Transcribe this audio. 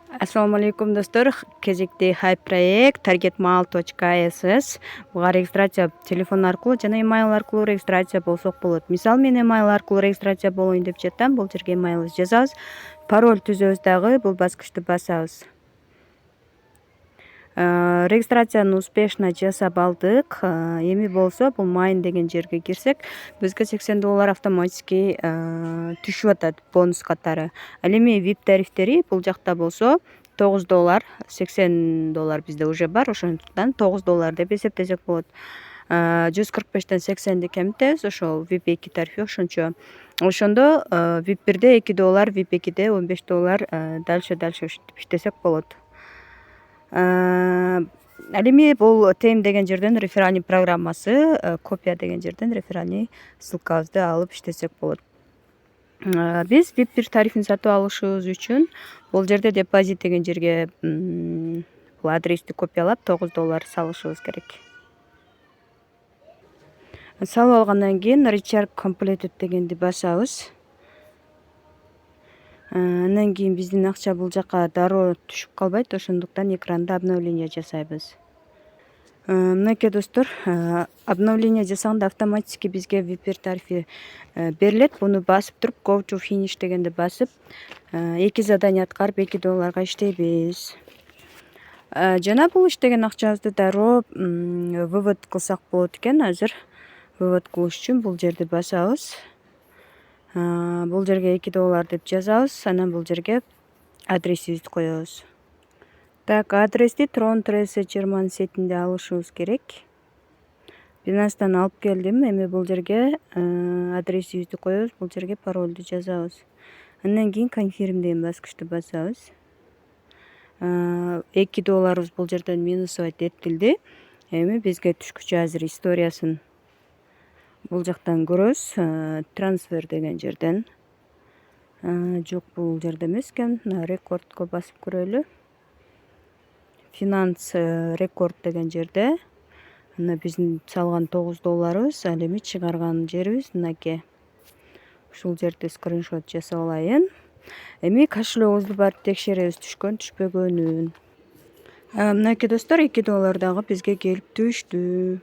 Assalomu alaykum do'stlar. Кезекти Hype проект targetmal.ss. Буга регистрация телефон аркылуу жана email аркылуу регистрация болсок болот. Мисалы мен email аркылуу регистрация болоюн деп жатам. Бул жерге emailибизди жазабыз. Пароль түзөбүз дагы бул баскычты басабыз. Регистрацияны успешно жасап алдык. Эми болсо бул main деген жерге кирсек, бизге $80 автоматически түшүп атат бонус катары. Ал эми VIP тарифтери бул жакта болсо $9, $80 бизде уже бар, ошондуктан $9 деп эсептесек болот. 145тен 80 кемитебиз, ошол VIP 2 тарифи ошончо. Ошондо VIP 1де $2, VIP 2де $15, дальше иштесек болот. Ал эми бул тем деген жерден реферальный программасы, копия деген жерден реферальный ссылкабызды алып иштесек болот. Биз VIP 1 тарифин сатып алышыбыз үчүн бул жерде депозит деген жерге бул адрести копиялап $9 салышыбыз керек. Салып алгандан кийин Recharge Completed дегенди басабыз. Андан кийин биздин акча бул жака дароо түшүп калбайт, ошондуктан экранда обновление жасайбыз. Мынакей достор, обновление жасаганда автоматически бизге VIP 1 тарифи берилет. Буну басып туруп Go to Finish дегенди басып, 2 задание аткарып $2 иштейбиз. Жана бул иштеген акчабызды дароо вывод кылсак болот экен. Азыр вывод кылыш үчүн бул жерди басабыз. Бул жерге $2 деп жазабыз, анан бул жерге адресибизди коебуз. Так, адрести Tron Trace German сетинде алышыбыз керек. Binance'дан алып келдим. Эми бул жерге адресибизди коебуз, бул жерге паролду жазабыз. Андан кийин Confirm деген баскычты басабыз. $2 бул жерден минусовать этилди. Эми бизге түшкүчү азыр историясын бул жактан көрөбүз. Трансфер деген жерден. Жок, бул жерде эмес экен. Рекордко басып көрөлү. Finance рекорд деген жерде. Мына биздин салган $9, ал эми чыгарган жерибиз мынакей. Ушул жерде скриншот жасап алайын. Эми кошелегибизди барып текшеребиз, түшкөн түшпөгөнүн. Мынакей достор, $2 дагы бизге келип түштү.